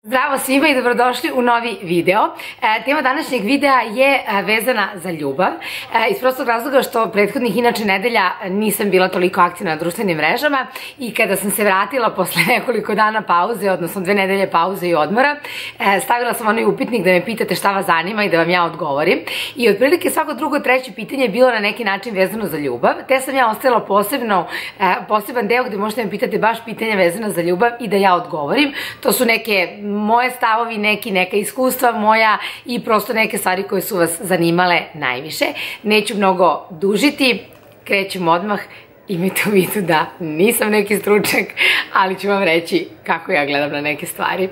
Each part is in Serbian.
Zdravo svima i dobrodošli u novi video. Tema današnjeg videa je vezana za ljubav. Iz prostog razloga što prethodnih inače nedelja nisam bila toliko aktivna na društvenim mrežama i kada sam se vratila posle nekoliko dana pauze, odnosno 2 nedelje pauze i odmora, stavila sam onaj upitnik da me pitate šta vas zanima i da vam ja odgovorim. I otprilike svako drugo, treće pitanje je bilo na neki način vezano za ljubav, te sam ja ostavila poseban deo gde možete me pitati baš pitanja vezana za ljubav i da ja odgovorim. To su neke moje stavovi, neka iskustva moja i prosto neke stvari koje su vas zanimale najviše. Neću mnogo dužiti, krećemo odmah. Imajte u vidu da nisam neki stručnjak, ali ću vam reći kako ja gledam na neke stvari.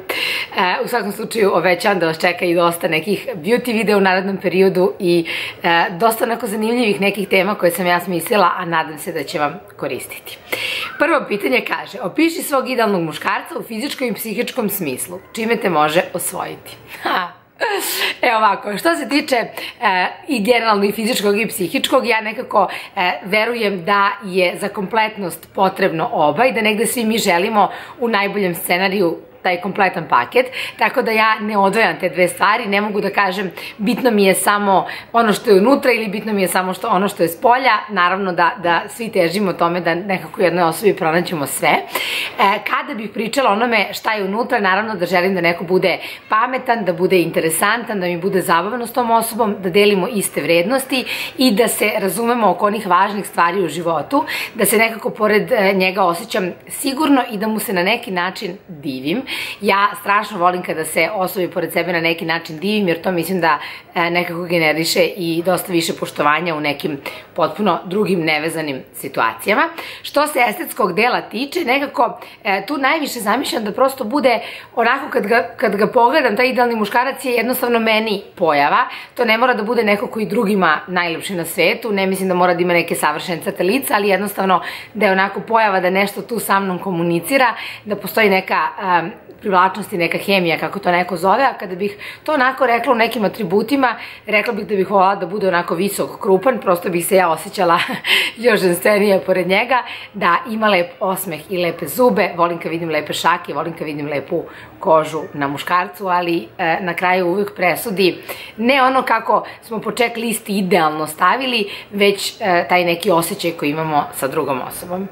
U svakom slučaju obećavam da vas čeka i dosta nekih beauty videa u narednom periodu i dosta onako zanimljivih nekih tema koje sam ja smislila, a nadam se da će vam koristiti. Prvo pitanje kaže: opiši svog idealnog muškarca u fizičkom i psihičkom smislu. Čime te može osvojiti? Evo ovako, što se tiče i generalno i fizičkog i psihičkog, ja nekako verujem da je za kompletnost potrebno oba i da negde svi mi želimo u najboljem scenariju taj kompletan paket, tako da ja ne odvajam te dve stvari, ne mogu da kažem bitno mi je samo ono što je unutra ili bitno mi je samo ono što je s polja, naravno da svi težimo tome da nekako u jednoj osobi pronađemo sve. Kada bih pričala onome šta je unutra, naravno da želim da neko bude pametan, da bude interesantan, da mi bude zabavno s tom osobom, da delimo iste vrednosti i da se razumemo oko onih važnih stvari u životu, da se nekako pored njega osjećam sigurno i da mu se na neki način divim. Ja strašno volim kada se osobi pored sebe na neki način divim, jer to mislim da nekako generiše i dosta više poštovanja u nekim potpuno drugim nevezanim situacijama. Što se estetskog dela tiče, nekako tu najviše zamišljam da prosto bude onako kad ga pogledam, taj idealni muškarac je jednostavno meni pojava. To ne mora da bude neko koji drugima najlepši na svetu, ne mislim da mora da ima neke savršene crte lica, ali jednostavno da je onako pojava da nešto tu sa mnom komunicira, da postoji neka privlačnost i neka hemija, kako to neko zove, a kada bih to onako rekla u nekim atributima, rekla bih da bih voljela da bude onako visok, krupan, prosto bih se ja osjećala još ženstvenije pored njega, da ima lep osmeh i lepe zube, volim kad vidim lepe šake, volim kad vidim lepu kožu na muškarcu, ali na kraju uvijek presudi ne ono kako smo po check listi idealno stavili, već taj neki osjećaj koji imamo sa drugom osobom.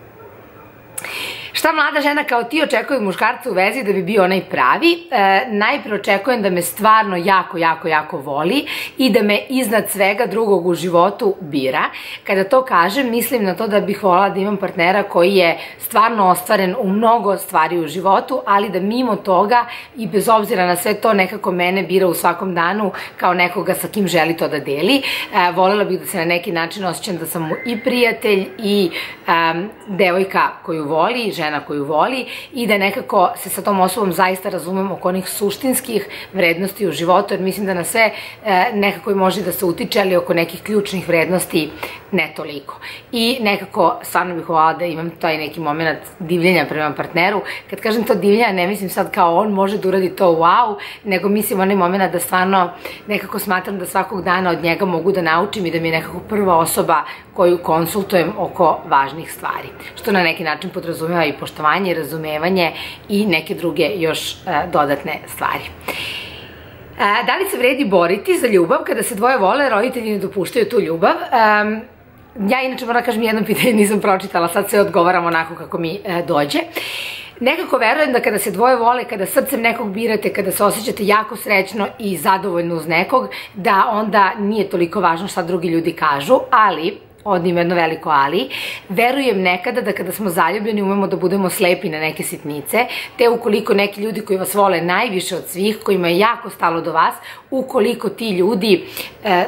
Šta mlada žena kao ti očekuje od muškarca u vezi da bi bio onaj pravi? Najpre očekujem da me stvarno jako voli i da me iznad svega drugog u životu bira. Kada to kažem, mislim na to da bih voljela da imam partnera koji je stvarno ostvaren u mnogo stvari u životu, ali da mimo toga i bez obzira na sve to nekako mene bira u svakom danu kao nekoga sa kim želi to da deli. Voljela bih da se na neki način osjećam da sam mu i prijatelj i devojka koju voli, žena koju voli i da nekako se sa tom osobom zaista razumem oko onih suštinskih vrednosti u životu, jer mislim da na sve nekako i može da se utiče, ali oko nekih ključnih vrednosti ne toliko. I nekako stvarno bih voljela da imam taj neki moment divljenja prema partneru. Kad kažem to divljenja, ne mislim sad kao on može da uradi to wow, nego mislim onaj moment da stvarno nekako smatram da svakog dana od njega mogu da naučim i da mi je nekako prva osoba koju konsultujem oko važnih stvari. Što na neki način podrazumeva i poštovanje, razumevanje i neke druge još dodatne stvari. Da li se vredi boriti za ljubav kada se dvoje vole, roditelji ne dopuštaju tu ljubav? Ja inače moram da kažem jedno pitanje, nisam pročitala, sad sve odgovaram onako kako mi dođe. Nekako verujem da kada se dvoje vole, kada srcem nekog birate, kada se osjećate jako srećno i zadovoljno uz nekog, da onda nije toliko važno šta drugi ljudi kažu, ali ovdje ima jedno veliko ali, verujem nekada da kada smo zaljubljeni umemo da budemo slepi na neke sitnice, te ukoliko neki ljudi koji vas vole najviše od svih, kojima je jako stalo do vas, ukoliko ti ljudi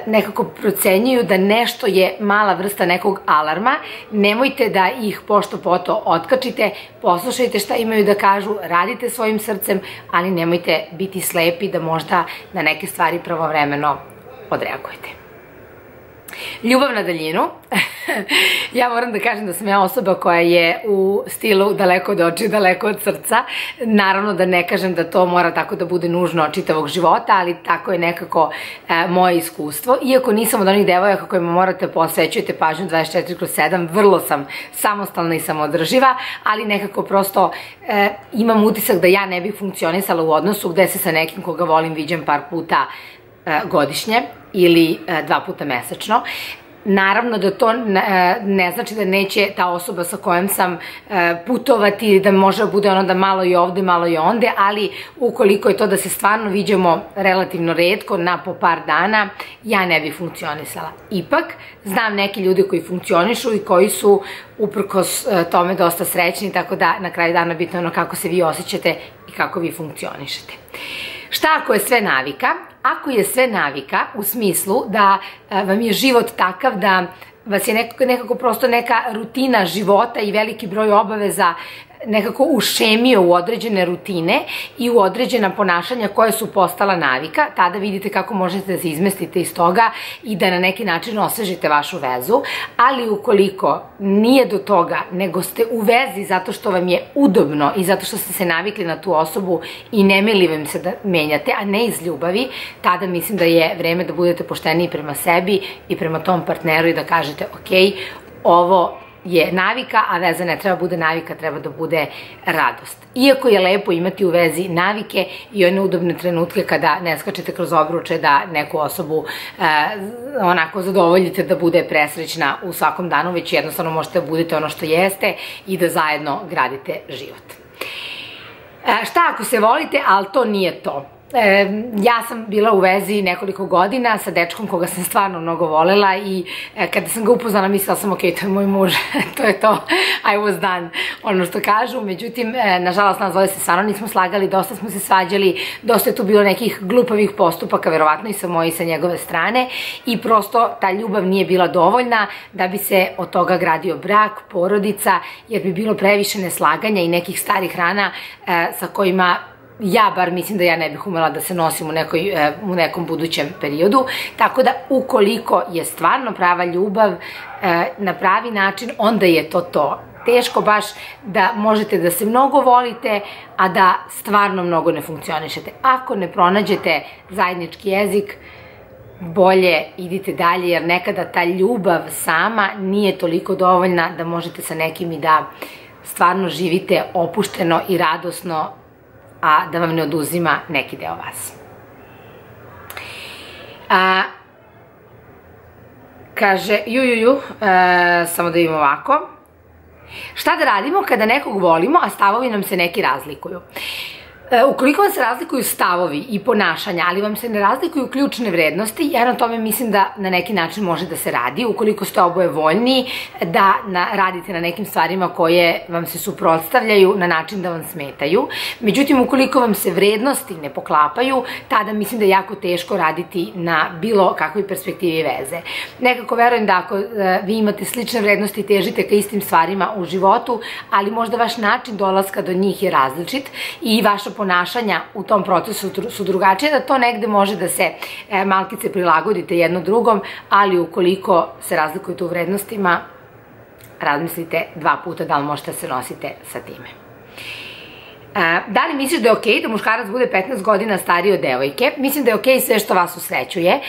nekako procenjuju da nešto je mala vrsta nekog alarma, nemojte da ih pošto poto otkačite, poslušajte šta imaju da kažu, radite svojim srcem, ali nemojte biti slepi da možda na neke stvari pravovremeno odreagujete. Ljubav na daljinu. Ja moram da kažem da sam ja osoba koja je u stilu daleko od očiju, daleko od srca. Naravno da ne kažem da to mora tako da bude nužno čitavog života, ali tako je nekako moje iskustvo. Iako nisam od onih devojaka kojima morate posvećujete pažnju 24/7, vrlo sam samostalna i samoodrživa, ali nekako prosto imam utisak da ja ne bih funkcionisala u odnosu gde se sa nekim koga volim viđam par puta godišnje ili 2 puta mesečno. Naravno da to ne znači da neće ta osoba sa kojom sam putovati, da može bude ono da malo i ovde, malo i onde, ali ukoliko je to da se stvarno viđamo relativno retko, na po par dana, ja ne bih funkcionisala. Ipak, znam neki ljudi koji funkcionišu i koji su uprkos tome dosta srećni, tako da na kraju dana bitno ono kako se vi osjećate i kako vi funkcionišete. Šta ako je sve navika? Ako je sve navika u smislu da vam je život takav da vas je nekako prosto neka rutina života i veliki broj obaveza nekako ušemio u određene rutine i u određena ponašanja koje su postala navika, tada vidite kako možete da se izmestite iz toga i da na neki način osvežite vašu vezu, ali ukoliko nije do toga, nego ste u vezi zato što vam je udobno i zato što ste se navikli na tu osobu i ne mili vam se da menjate, a ne iz ljubavi, tada mislim da je vreme da budete pošteniji prema sebi i prema tom partneru i da kažete ok, ovo je navika, a veza ne treba bude navika, treba da bude radost. Iako je lepo imati u vezi navike i one udobne trenutke kada ne skačete kroz obruče da neku osobu onako zadovoljite da bude presrećna u svakom danu, već jednostavno možete da budete ono što jeste i da zajedno gradite život. Šta ako se volite, ali to nije to? Ja sam bila u vezi nekoliko godina sa dečkom koga sam stvarno mnogo volela i kada sam ga upoznala mislila sam ok, to je moj muž, to je to, I was done, ono što kažu. Međutim, nažalost nas dvoje se stvarno nismo slagali, dosta smo se svađali, dosta je tu bilo nekih glupavih postupaka, verovatno i sa moje i sa njegove strane, i prosto ta ljubav nije bila dovoljna da bi se od toga gradio brak, porodica, jer bi bilo previše neslaganja i nekih starih rana sa kojima ja bar mislim da ja ne bih umela da se nosim u nekom budućem periodu. Tako da ukoliko je stvarno prava ljubav na pravi način, onda je to to. Teško baš da možete da se mnogo volite, a da stvarno mnogo ne funkcionišete. Ako ne pronađete zajednički jezik, bolje idite dalje, jer nekada ta ljubav sama nije toliko dovoljna da možete sa nekim i da stvarno živite opušteno i radosno, a da vam ne oduzima neki deo vas. Kaže, samo da vidimo ovako. Šta da radimo kada nekog volimo, a stavovi nam se neki razlikuju? Ukoliko vam se razlikuju stavovi i ponašanja, ali vam se ne razlikuju ključne vrednosti, ja na tome mislim da na neki način može da se radi. Ukoliko ste oboje voljni da radite na nekim stvarima koje vam se suprotstavljaju na način da vam smetaju. Međutim, ukoliko vam se vrednosti ne poklapaju, tada mislim da je jako teško raditi na bilo kakvoj perspektivi veze. Nekako verujem da ako vi imate slične vrednosti i težite ka istim stvarima u životu, ali možda vaš način dolaska do njih je različit i vaša ponašanja u tom procesu su drugačije, da to negde može da se malkice prilagodite jedno drugom, ali ukoliko se razlikujete u vrednostima, razmislite 2 puta da li možete da se nosite sa time. Da li misliš da je okej da muškarac bude 15 godina stariji od devojke? Mislim da je okej sve što vas usrećuje.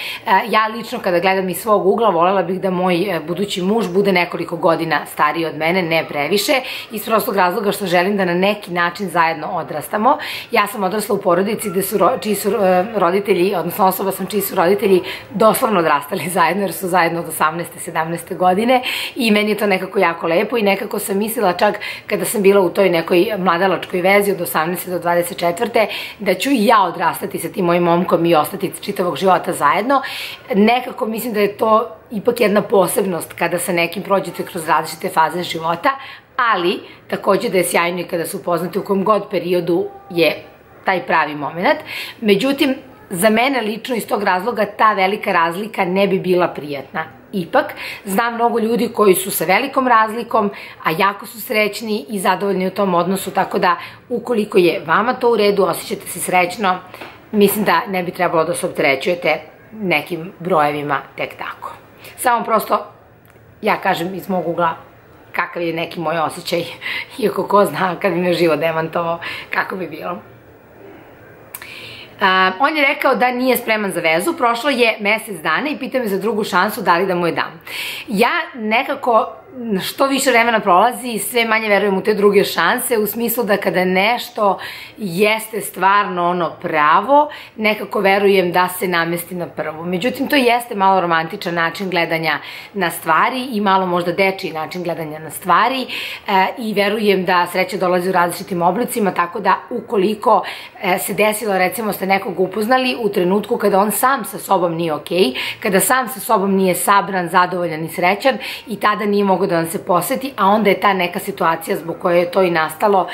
Ja lično kada gledam iz svog ugla volela bih da moj budući muž bude nekoliko godina stariji od mene, ne previše, iz prostog razloga što želim da na neki način zajedno odrastamo. Ja sam odrasla u porodici čiji su roditelji, odnosno osoba sam čiji su roditelji doslovno odrastali zajedno, jer su zajedno od 18. 17. godine, i meni je to nekako jako lepo i nekako sam mislila čak kada sam bila u toj nekoj mladalačkoj vezi od 18. do 24. da ću i ja odrastati sa tim mojim momkom i ostati čitavog života zajedno. Nekako mislim da je to ipak jedna posebnost kada sa nekim prođete kroz različite faze života, ali takođe da je sjajno i kada se upoznate u kom god periodu je taj pravi moment. Međutim, za mene lično iz tog razloga ta velika razlika ne bi bila prijatna. Ipak, znam mnogo ljudi koji su sa velikom razlikom, a jako su srećni i zadovoljni u tom odnosu, tako da ukoliko je vama to u redu, osjećate se srećno, mislim da ne bi trebalo da se opterećujete nekim brojevima tek tako. Samo prosto, ja kažem iz mog ugla, kakav je neki moj osjećaj, iako ko zna kad bi me život demantovao, kako bi bilo. On je rekao da nije spreman za vezu, prošlo je mesec dana i pitao me za drugu šansu da li da mu je dam. Ja nekako, što više vremena prolazi, sve manje verujem u te druge šanse, u smislu da kada nešto jeste stvarno ono pravo, nekako verujem da se namesti na prvo. Međutim, to jeste malo romantičan način gledanja na stvari i malo možda dečiji način gledanja na stvari i verujem da sreća dolazi u različitim oblicima, tako da ukoliko se desilo, recimo ste nekog upoznali u trenutku kada on sam sa sobom nije okej, kada sam sa sobom nije sabran, zadovoljan i srećan i tada nije mogo da vam se posveti, a onda je ta neka situacija zbog koje je to i nastalo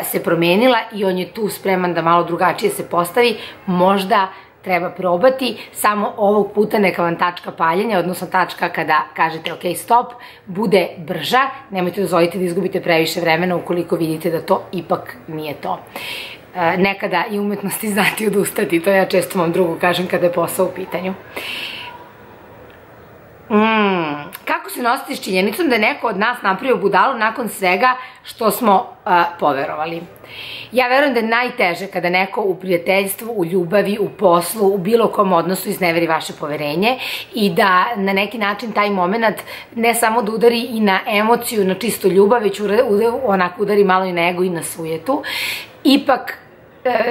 se promenila i on je tu spreman da malo drugačije se postavi, možda treba probati, samo ovog puta neka vam tačka paljenja, odnosno tačka kada kažete ok, stop, bude brža, nemojte dozvoliti da izgubite previše vremena ukoliko vidite da to ipak nije to. Nekada i umetnosti znati odustati, to ja često vam drugu kažem kada je posao u pitanju. Kako se nositi s činjenicom da je neko od nas napravio budalu nakon svega što smo poverovali? Ja verujem da je najteže kada neko u prijateljstvu, u ljubavi, u poslu, u bilo kom odnosu izneveri vaše poverenje i da na neki način taj moment ne samo da udari i na emociju, na čistu ljubav, već onako udari malo i na ego i na sujetu. Ipak,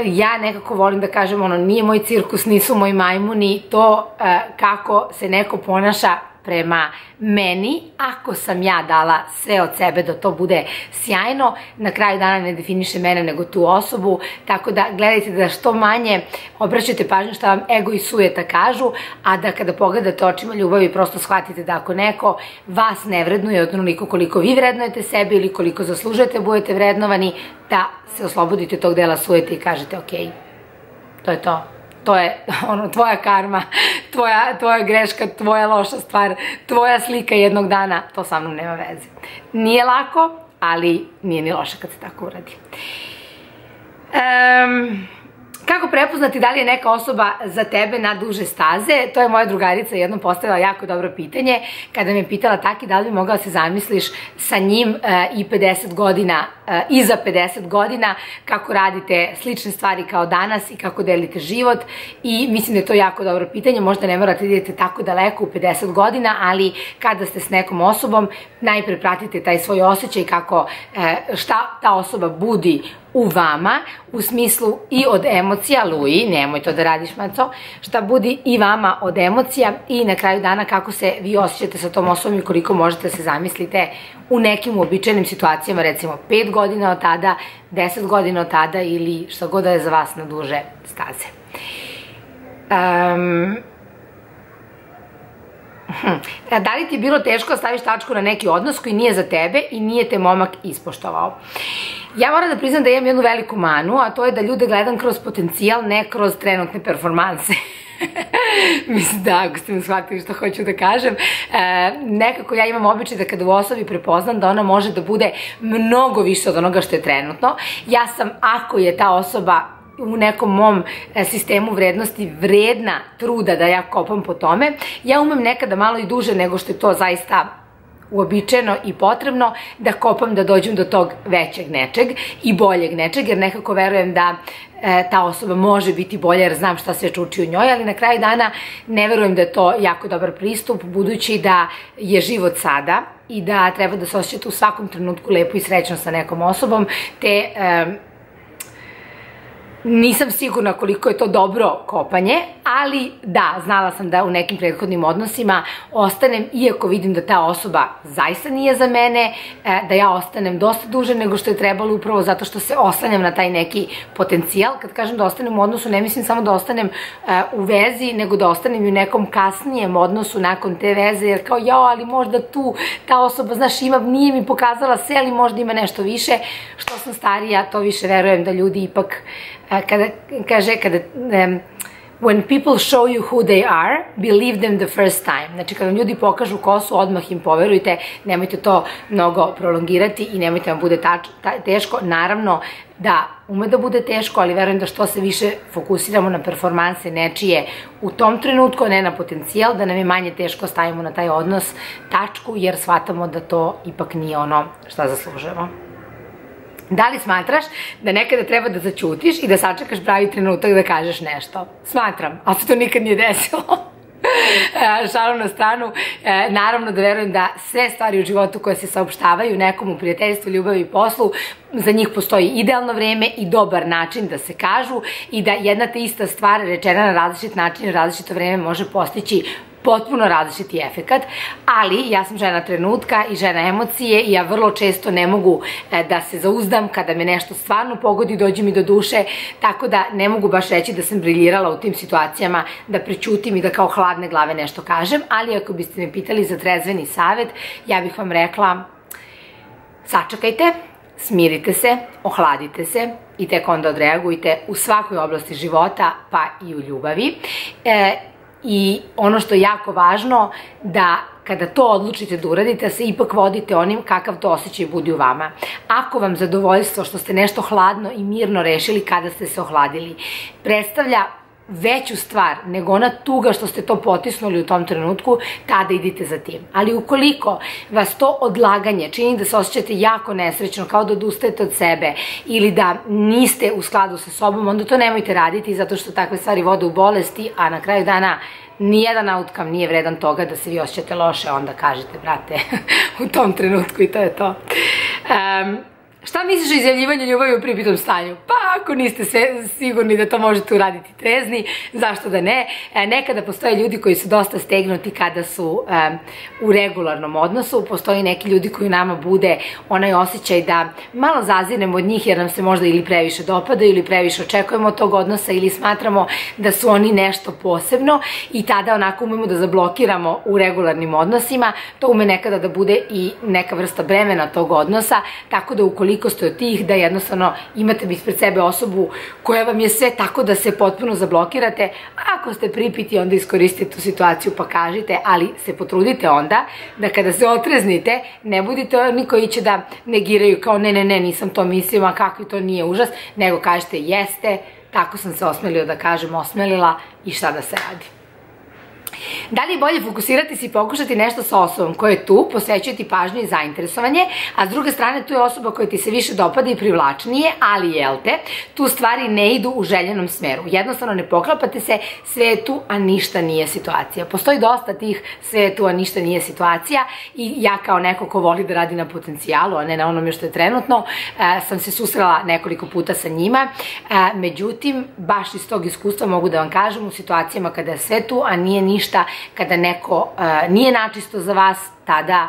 ja nekako volim da kažem, nije moj cirkus, nisu moji majmuni, to kako se neko ponaša prema meni, ako sam ja dala sve od sebe da to bude sjajno, na kraju dana ne definiše mene nego tu osobu, tako da gledajte da što manje obraćate pažnju šta vam ego i sujeta kažu, a da kada pogledate očima ljubavi prosto shvatite da ako neko vas ne vrednuje od onoliko koliko vi vrednujete sebe ili koliko zaslužujete budete vrednovani, da se oslobodite tog dela sujeta i kažete ok, to je to. To je tvoja karma, tvoja greška, tvoja loša stvar, tvoja slika jednog dana, to sa mnom nema veze. Nije lako, ali nije ni loše kad se tako uradi. Kako prepoznati da li je neka osoba za tebe na duže staze? To je moja drugarica jednom postavila jako dobro pitanje kada me pitala Taki da li bi mogla se zamisliš sa njim i 50 godina, iza 50 godina, kako radite slične stvari kao danas i kako delite život i mislim da je to jako dobro pitanje, možda ne morate da idete tako daleko u 50 godina, ali kada ste s nekom osobom, najpre pratite taj svoj osjećaj kako, šta ta osoba budi u vama, u smislu i od emocija, Luji, nemoj to da radiš, Maco, šta budi i vama od emocija i na kraju dana kako se vi osjećate sa tom osobom i koliko možete se zamislite u nekim uobičajenim situacijama, recimo 5 godina od tada, 10 godina od tada ili šta god da je za vas na duže staze. Da li ti je bilo teško da staviš tačku na neki odnos koji nije za tebe i nije te momak ispoštovao? Ja moram da priznam da imam jednu veliku manu, a to je da ljude gledam kroz potencijal, ne kroz trenutne performanse. Mislim da, ako ste mi shvatili što hoću da kažem, nekako ja imam običaj da kada u osobi prepoznam da ona može da bude mnogo više od onoga što je trenutno. Ja sam, ako je ta osoba u nekom mom sistemu vrednosti vredna truda da ja kopam po tome, ja umem nekada malo i duže nego što je to zaista uobičajeno i potrebno da kopam da dođem do tog većeg nečeg i boljeg nečeg, jer nekako verujem da ta osoba može biti bolja jer znam šta se čuči u njoj, ali na kraju dana ne verujem da je to jako dobar pristup, budući da je život sada i da treba da se osjećate u svakom trenutku lepo i srećno sa nekom osobom, te nisam sigurna koliko je to dobro kopanje, ali da, znala sam da u nekim prethodnim odnosima ostanem, iako vidim da ta osoba zaista nije za mene, da ja ostanem dosta duže nego što je trebalo upravo zato što se oslanjam na taj neki potencijal. Kad kažem da ostanem u odnosu, ne mislim samo da ostanem u vezi, nego da ostanem i u nekom kasnijem odnosu nakon te veze, jer kao jao, ali možda tu ta osoba, znaš, nije mi pokazala sve, ali možda ima nešto više. Što sam starija, to više verujem da ljudi ipak kada When people show you who they are, believe them the first time. Znači, kada ljudi pokažu ko su, odmah im poverujte, nemojte to mnogo prolongirati i nemojte vam bude teško. Naravno da ume da bude teško, ali verujem da što se više fokusiramo na performanse nečije u tom trenutku, a ne na potencijal, da nam je manje teško stavimo na taj odnos tačku, jer shvatamo da to ipak nije ono šta zaslužujemo. Da li smatraš da nekada treba da zaćutiš i da sačekaš pravi trenutak da kažeš nešto? Smatram, ali se to nikad nije desilo. Šalu na stranu, naravno da verujem da sve stvari u životu koje se saopštavaju nekom u prijateljstvu, ljubavi i poslu, za njih postoji idealno vreme i dobar način da se kažu i da jedna te ista stvar rečena na različit način i različito vreme može postići potpuno različiti efekat, ali ja sam žena trenutka i žena emocije i ja vrlo često ne mogu da se zauzdam kada me nešto stvarno pogodi, dođe mi do duše, tako da ne mogu baš reći da sam briljirala u tim situacijama, da prećutim i da kao hladne glave nešto kažem, ali ako biste me pitali za trezveni savet, ja bih vam rekla sačekajte, smirite se, ohladite se i tek onda odreagujte u svakoj oblasti života, pa i u ljubavi. I ono što je jako važno, da kada to odlučite da uradite, se ipak vodite onim kakav to osjećaj budi u vama. Ako vam zadovoljstvo što ste nešto hladno i mirno rešili kada ste se ohladili, predstavlja veću stvar nego ona tuga što ste to potisnuli u tom trenutku, tada idite za tim. Ali ukoliko vas to odlaganje čini da se osjećate jako nesrećno, kao da odustajete od sebe ili da niste u skladu sa sobom, onda to nemojte raditi zato što takve stvari vode u bolesti, a na kraju dana nijedan outcome nije vredan toga da se vi osjećate loše, onda kažete, brate, u tom trenutku i to je to. Šta misliš o izjavljivanju ljubavi u pripitom stanju? Pa ako niste sigurni da to možete uraditi trezni, zašto da ne? Nekada postoje ljudi koji su dosta stegnuti kada su u regularnom odnosu, postoji neki ljudi koji nama bude onaj osjećaj da malo zazirnemo od njih jer nam se možda ili previše dopadaju ili previše očekujemo od tog odnosa ili smatramo da su oni nešto posebno i tada onako umemo da zablokiramo u regularnim odnosima. To ume nekada da bude i neka vrsta bremena tog odnosa, tako da ukoliko ste od tih da jednostavno imate ispred sebe osobu koja vam je sve tako da se potpuno zablokirate, ako ste pripiti onda iskoristite tu situaciju pa kažite, ali se potrudite onda da kada se otreznite ne budite oni koji će da negiraju kao ne, nisam to mislila, kako to nije užas, nego kažete jeste, tako sam se osmelio da kažem osmelila i šta da se radi. Da li je bolje fokusirati se i pokušati nešto sa osobom koja je tu, posvećuje pažnju i zainteresovanje, a s druge strane tu je osoba koja ti se više dopada i privlačnije, ali jel te, tu stvari ne idu u željenom smeru. Jednostavno ne poklapate se, sve je tu, a ništa nije situacija. Postoji dosta tih sve je tu, a ništa nije situacija i ja kao neko ko voli da radi na potencijalu, a ne na onome što je trenutno, sam se susrela nekoliko puta sa njima. Međutim, baš iz tog iskustva mogu da vam kažem u situacijama kada je sve tu, a nije ništa, kada neko nije načisto za vas, tada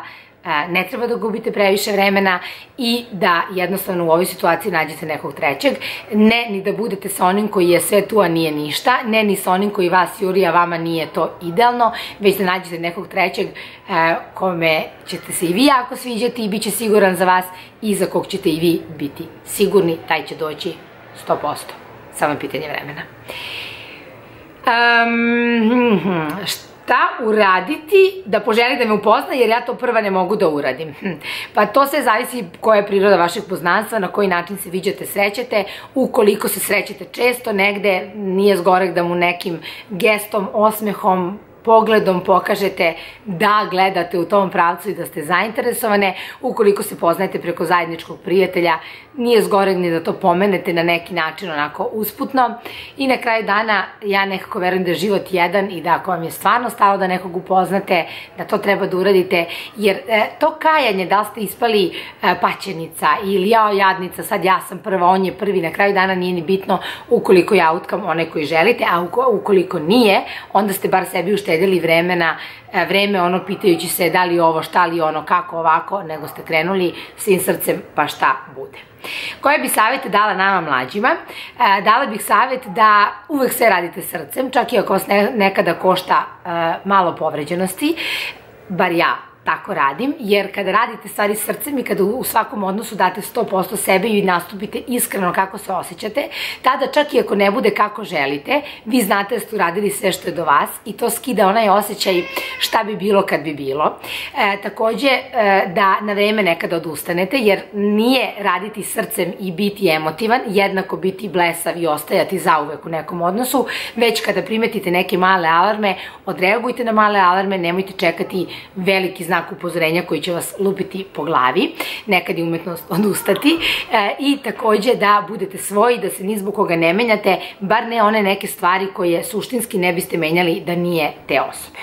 ne treba da gubite previše vremena i da jednostavno u ovoj situaciji nađete nekog trećeg. Ne ni da budete sa onim koji je sve tu, a nije ništa, ne ni sa onim koji vas juri, a vama nije to idealno, već da nađete nekog trećeg kome ćete se i vi jako sviđati i bit će siguran za vas i za kog ćete i vi biti sigurni, taj će doći 100%. Samo je pitanje vremena. Šta uraditi da poželi da me upozna, jer ja to prva ne mogu da uradim? Pa to sve zavisi koja je priroda vašeg poznanstva, na koji način se viđate, srećete. Ukoliko se srećete često negde, nije zgorek da mu nekim gestom, osmehom, pogledom pokažete da gledate u tom pravcu i da ste zainteresovane. Ukoliko se poznajete preko zajedničkog prijatelja, nije zgoreg ni da to pomenete na neki način onako usputno. I na kraju dana ja nekako verujem da je život jedan i da ako vam je stvarno stalo da nekog upoznate, da to treba da uradite, jer to kajanje da li ste ispali paćenica ili jao jadnica, sad ja sam prva, on je prvi, na kraju dana nije ni bitno ukoliko je outcome onaj koji želite, a ukoliko nije, onda ste bar sebi uštedili vreme ono pitajući se da li ovo, šta li ono, kako ovako, nego ste krenuli svim srcem pa šta bude. Koje bi savjete dala nama mlađima? Dala bih savjet da uvek sve radite srcem, čak i ako vas nekada košta malo povređenosti, bar ja tako radim, jer kada radite stvari srcem i kada u svakom odnosu date 100% sebe i nastupite iskreno kako se osjećate, tada čak i ako ne bude kako želite, vi znate da ste uradili sve što je do vas i to skida onaj osjećaj šta bi bilo kad bi bilo. Takođe, da na vreme nekada odustanete, jer nije raditi srcem i biti emotivan, jednako biti blesav i ostajati zauvek u nekom odnosu, već kada primetite neke male alarme, odreagujte na male alarme, nemojte čekati veliki znak upozorenja koji će vas lupiti po glavi, nekad je umetnost odustati, i takođe da budete svoji, da se ni zbog koga ne menjate, bar ne one neke stvari koje suštinski ne biste menjali da nije te osobe.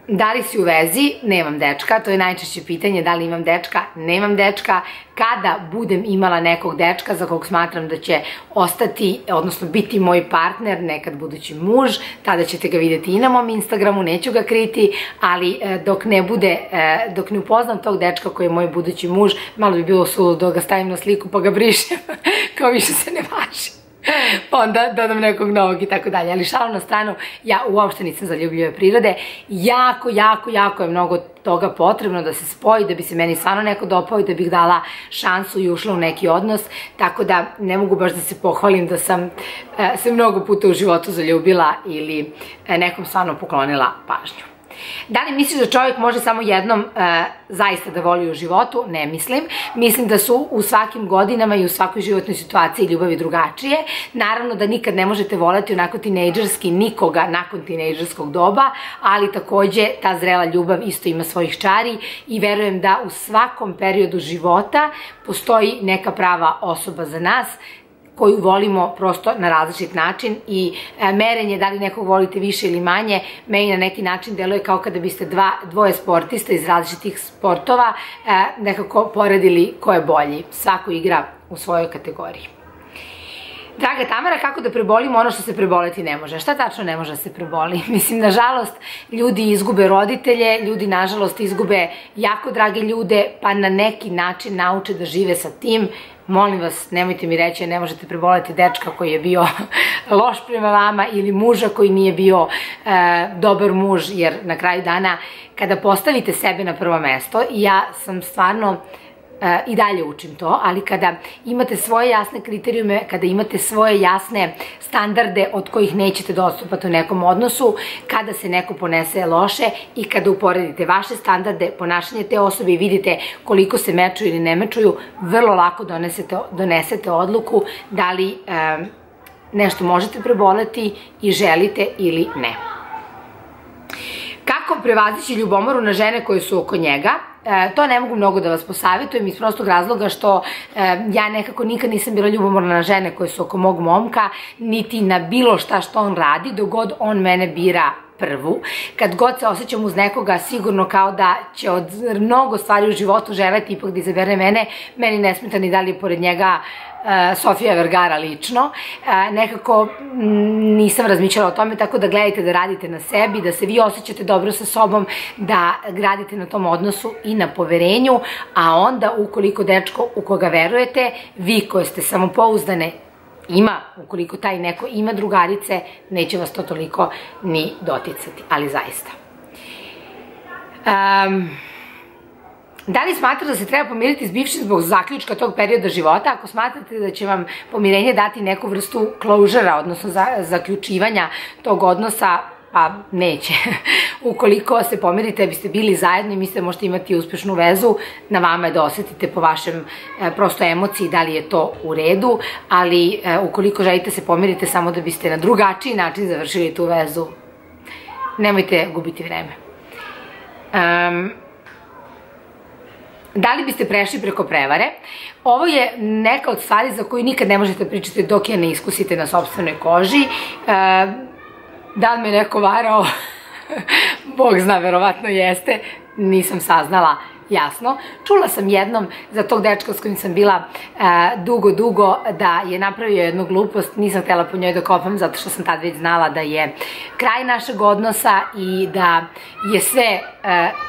Da li si u vezi? Nemam dečka, to je najčešće pitanje, da li imam dečka? Nemam dečka. Kada budem imala nekog dečka za kog smatram da će ostati, odnosno biti moj partner, nekad budući muž, tada ćete ga vidjeti i na mom Instagramu, neću ga kriti, ali dok ne upoznam tog dečka koji je moj budući muž, malo bi bilo suludo da ga stavim na sliku pa ga brišem, kao više se ne važi. Pa onda dodam nekog novog i tako dalje, ali šalu na stranu, ja uopšte nisam zaljubljive prirode, jako je mnogo toga potrebno da se spoji, da bi se meni stvarno neko dopao i da bih dala šansu i ušla u neki odnos, tako da ne mogu baš da se pohvalim da sam se mnogo puta u životu zaljubila ili nekom stvarno poklonila pažnju. Da li misliš da čovjek može samo jednom zaista da voli u životu? Ne mislim. Mislim da su u svakim godinama i u svakoj životnoj situaciji ljubavi drugačije. Naravno da nikad ne možete voleti onako tinejdžerski nikoga nakon tinejdžerskog doba, ali takođe ta zrela ljubav isto ima svojih čari i verujem da u svakom periodu života postoji neka prava osoba za nas koju volimo prosto na različit način i merenje da li nekog volite više ili manje, meni na neki način deluje kao kada biste dvoje sportista iz različitih sportova nekako poredili ko je bolji. Svako igra u svojoj kategoriji. Draga Tamara, kako da prebolimo ono što se preboleti ne može? Šta tačno ne može da se preboli? Mislim, nažalost, ljudi izgube roditelje, ljudi, nažalost, izgube jako drage ljude, pa na neki način nauče da žive sa tim. Molim vas, nemojte mi reći, ne možete preboleti dečka koji je bio loš prema vama ili muža koji nije bio dobar muž, jer na kraju dana, kada postavite sebe na prvo mesto, i ja sam stvarno i dalje učim to, ali kada imate svoje jasne kriterijume, kada imate svoje jasne standarde od kojih nećete da odstupate u nekom odnosu, kada se neko ponese loše i kada uporedite vaše standarde, ponašanje te osobe i vidite koliko se mečuju ili ne mečuju, vrlo lako donesete odluku da li nešto možete preboleti i želite ili ne. Kako prevazići ljubomoru na žene koje su oko njega? To ne mogu mnogo da vas posavetujem iz prostog razloga što ja nekako nikad nisam bila ljubomorna na žene koje su oko mog momka, niti na bilo šta što on radi, dok god on mene bira prvu. Kad god se osjećam uz nekoga, sigurno kao da će od mnogo stvari u životu želeti ipak da izabere mene, meni ne smeta ni da li je pored njega Sofija Vergara lično. Nekako nisam razmišljala o tome, tako da gledajte da radite na sebi, da se vi osjećate dobro sa sobom, da gradite na tom odnosu i na poverenju, a onda ukoliko dečko u koga verujete, vi koje ste samopouzdane ukoliko taj neko ima drugarice, neće vas to toliko ni doticati, ali zaista. Da li smatrate da se treba pomiriti s bivšim zbog zaključka tog perioda života? Ako smatrate da će vam pomirenje dati neku vrstu closure-a, odnosno zaključivanja tog odnosa, pa neće. Ukoliko se pomirite, biste bili zajedno i mislite da možete imati uspešnu vezu, na vama je da osetite po vašem prosto emociji da li je to u redu, ali ukoliko želite se pomirite samo da biste na drugačiji način završili tu vezu, nemojte gubiti vreme. Da li biste prešli preko prevare? Ovo je neka od stvari za koju nikad ne možete pričati dok je ne iskusite na sopstvenoj koži. Da li me neko varao? Bog zna, verovatno jeste. Nisam saznala jasno. Čula sam jednom za tog dečka s kojim sam bila dugo da je napravio jednu glupost, nisam htjela po njoj da kopam zato što sam tad već znala da je kraj našeg odnosa i da je sve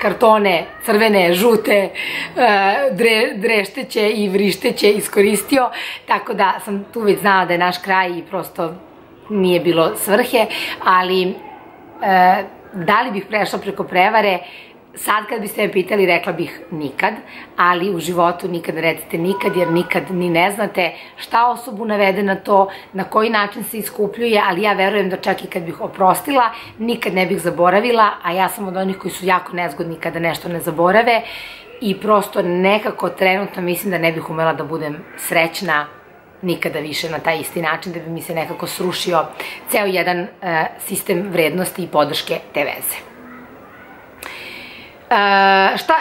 kartone crvene, žute, drešteće i vrišteće iskoristio, tako da sam tu već znala da je naš kraj i prosto nije bilo svrhe, ali da li bih prešla preko prevare? Sad kad biste me pitali, rekla bih nikad, ali u životu nikad ne recite nikad, jer nikad ni ne znate šta osobu navede na to, na koji način se iskupljuje, ali ja verujem da čak i kad bih oprostila, nikad ne bih zaboravila, a ja sam od onih koji su jako nezgodni kada nešto ne zaborave i prosto nekako trenutno mislim da ne bih umela da budem srećna nikada više na taj isti način, da bi mi se nekako srušio ceo jedan sistem vrednosti i podrške te veze.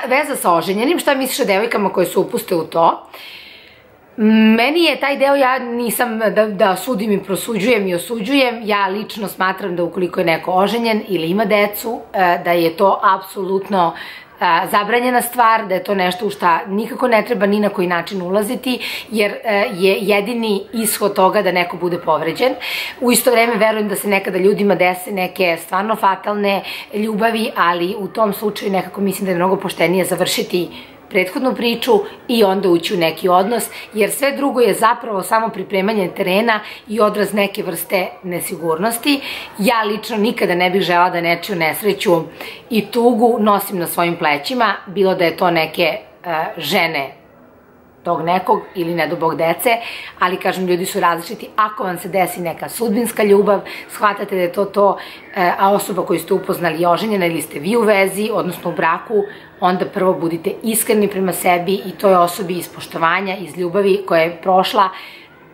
Veza sa oženjenim, šta misliš o devojkama koje se upuste u to? Meni je taj deo, ja nisam da sudim i prosuđujem i osuđujem, ja lično smatram da ukoliko je neko oženjen ili ima decu, da je to apsolutno zabranjena stvar, da je to nešto u šta nikako ne treba ni na koji način ulaziti, jer je jedini ishod toga da neko bude povređen. U isto vreme verujem da se nekada ljudima dese neke stvarno fatalne ljubavi, ali u tom slučaju nekako mislim da je mnogo poštenije završiti prethodnu priču i onda ući u neki odnos, jer sve drugo je zapravo samo pripremanje terena i odraz neke vrste nesigurnosti. Ja lično nikada ne bih žela da nečiju nesreću i tugu nosim na svojim plećima, bilo da je to neke žene tog nekog ili ne do Bog dece, ali kažem, ljudi su različiti. Ako vam se desi neka sudbinska ljubav, shvatate da je to to, a osoba koju ste upoznali je oženjena ili ste vi u vezi, odnosno u braku, onda prvo budite iskreni prema sebi i toj osobi iz poštovanja, iz ljubavi koja je prošla,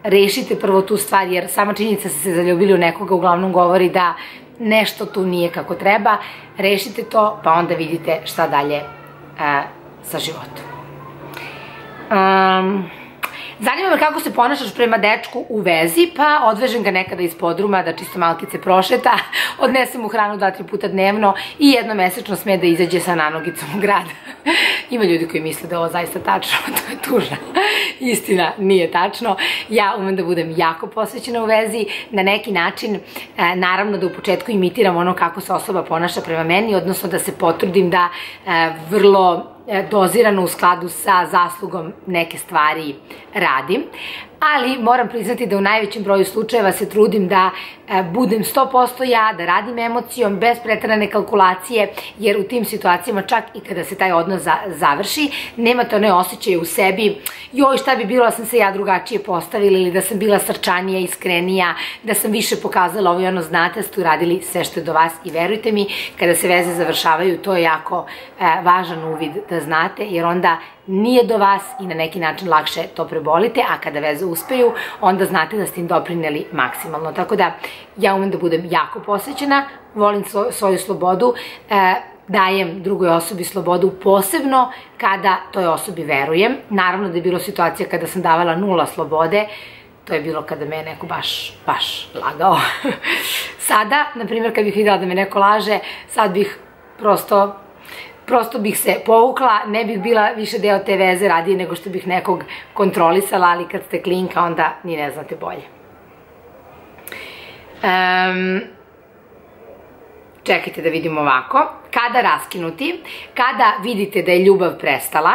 rešite prvo tu stvar, jer sama činjenica da ste se zaljubili u nekoga uglavnom govori da nešto tu nije kako treba. Rešite to, pa onda vidite šta dalje sa životom. Zanima me kako se ponašaš prema dečku u vezi, pa odvežem ga nekada iz podruma da čisto malkice prošeta, odnesem mu hranu 2-3 puta dnevno i jednom mesečno sme da izađe sa nanogicom u grad. Ima ljudi koji misle da je ovo zaista tačno, to je tužno. Istina, nije tačno. Ja umem da budem jako posvećena u vezi, na neki način, naravno da u početku imitiram ono kako se osoba ponaša prema meni, odnosno da se potrudim da vrlo dozirano u skladu sa zaslugom neke stvari radim, ali moram priznati da u najvećem broju slučajeva se trudim da budem 100% ja, da radim emocijom, bez preterane kalkulacije, jer u tim situacijama čak i kada se taj odnos završi, nemate one osjećaje u sebi, joj šta bi bilo da sam se ja drugačije postavila ili da sam bila srčanija, iskrenija, da sam više pokazala ovo i ono, znate, ste uradili sve što je do vas i verujte mi, kada se veze završavaju, to je jako važan uvid da znate, jer onda nije do vas i na neki način lakše to prebolite, a kada veze uspeju, onda znate da ste im doprineli maksimalno. Tako da ja umem da budem jako posvećena, volim svoju slobodu, dajem drugoj osobi slobodu, posebno kada toj osobi verujem. Naravno da je bilo situacija kada sam davala 0 slobode, to je bilo kada me je neko baš lagao. Sada, na primjer, kad bih videla da me neko laže, sad bih prosto bih se povukla, ne bih bila više deo te veze radije nego što bih nekog kontrolisala, ali kad ste klinka onda ni ne znate bolje. Čekajte da vidimo ovako. Kada raskinuti, kada vidite da je ljubav prestala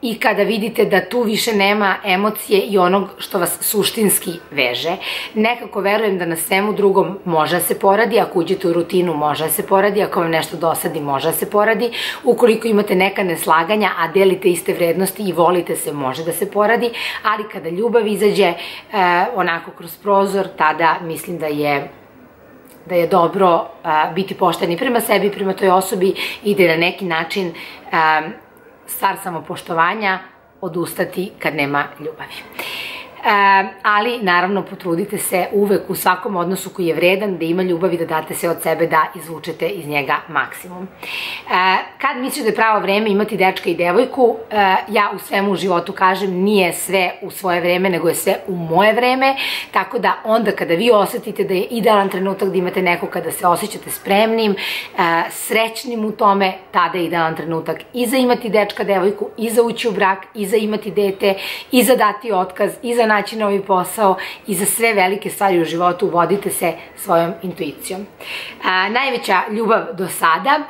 i kada vidite da tu više nema emocije i onog što vas suštinski veže, nekako verujem da na svemu drugom može se poradi, ako uđete u rutinu može se poradi, ako vam nešto dosadi može se poradi, ukoliko imate neka neslaganja, a delite iste vrednosti i volite se, može da se poradi, ali kada ljubav izađe onako kroz prozor, tada mislim da je dobro biti pošteni prema sebi, prema toj osobi i da na neki način stvar samopoštovanja odustati kad nema ljubavi. Ali naravno potrudite se uvek u svakom odnosu koji je vredan, da ima ljubavi, da date se od sebe, da izvučete iz njega maksimum. Kad misliš da je pravo vreme imati dečka i devojku, ja u svemu u životu kažem nije sve u svoje vreme, nego je sve u moje vreme, tako da onda kada vi osetite da je idealan trenutak da imate neko, kada se osjećate spremnim, srećnim u tome, tada je idealan trenutak i za imati dečka, devojku, i za ući u brak, i za imati dete, i za dati otkaz, i za naći novi posao, i za sve velike stvari u životu vodite se svojom intuicijom. Najveća ljubav do sada,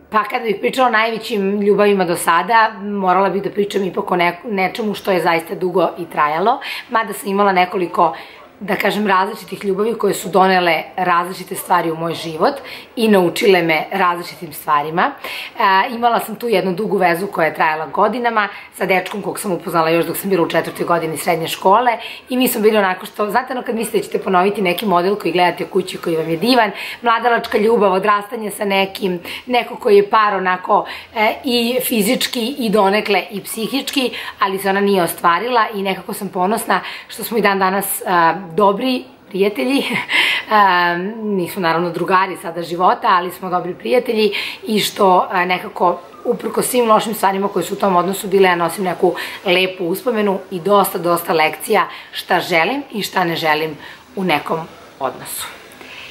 pa kada bih pričala o najvećim ljubavima do sada, morala bih da pričam ipak o nečemu što je zaista dugo i trajalo, mada sam imala nekoliko da kažem, različitih ljubavi koje su donele različite stvari u moj život i naučile me različitim stvarima. Imala sam tu jednu dugu vezu koja je trajala godinama sa dečkom kog sam upoznala još dok sam bila u 4. godini srednje škole i mi smo bili onako što, znate ono kad mislite da ćete ponoviti neki model koji gledate u kući koji vam je divan, mladalačka ljubav, odrastanje sa nekim, neko koji je par onako i fizički i donekle i psihički, ali se ona nije ostvarila i nekako sam ponosna što smo i dan danas dobri prijatelji, nismo naravno drugari sada života, ali smo dobri prijatelji i što nekako uprko svim lošim stvarima koje su u tom odnosu bile, ja nosim neku lepu uspomenu i dosta lekcija šta želim i šta ne želim u nekom odnosu.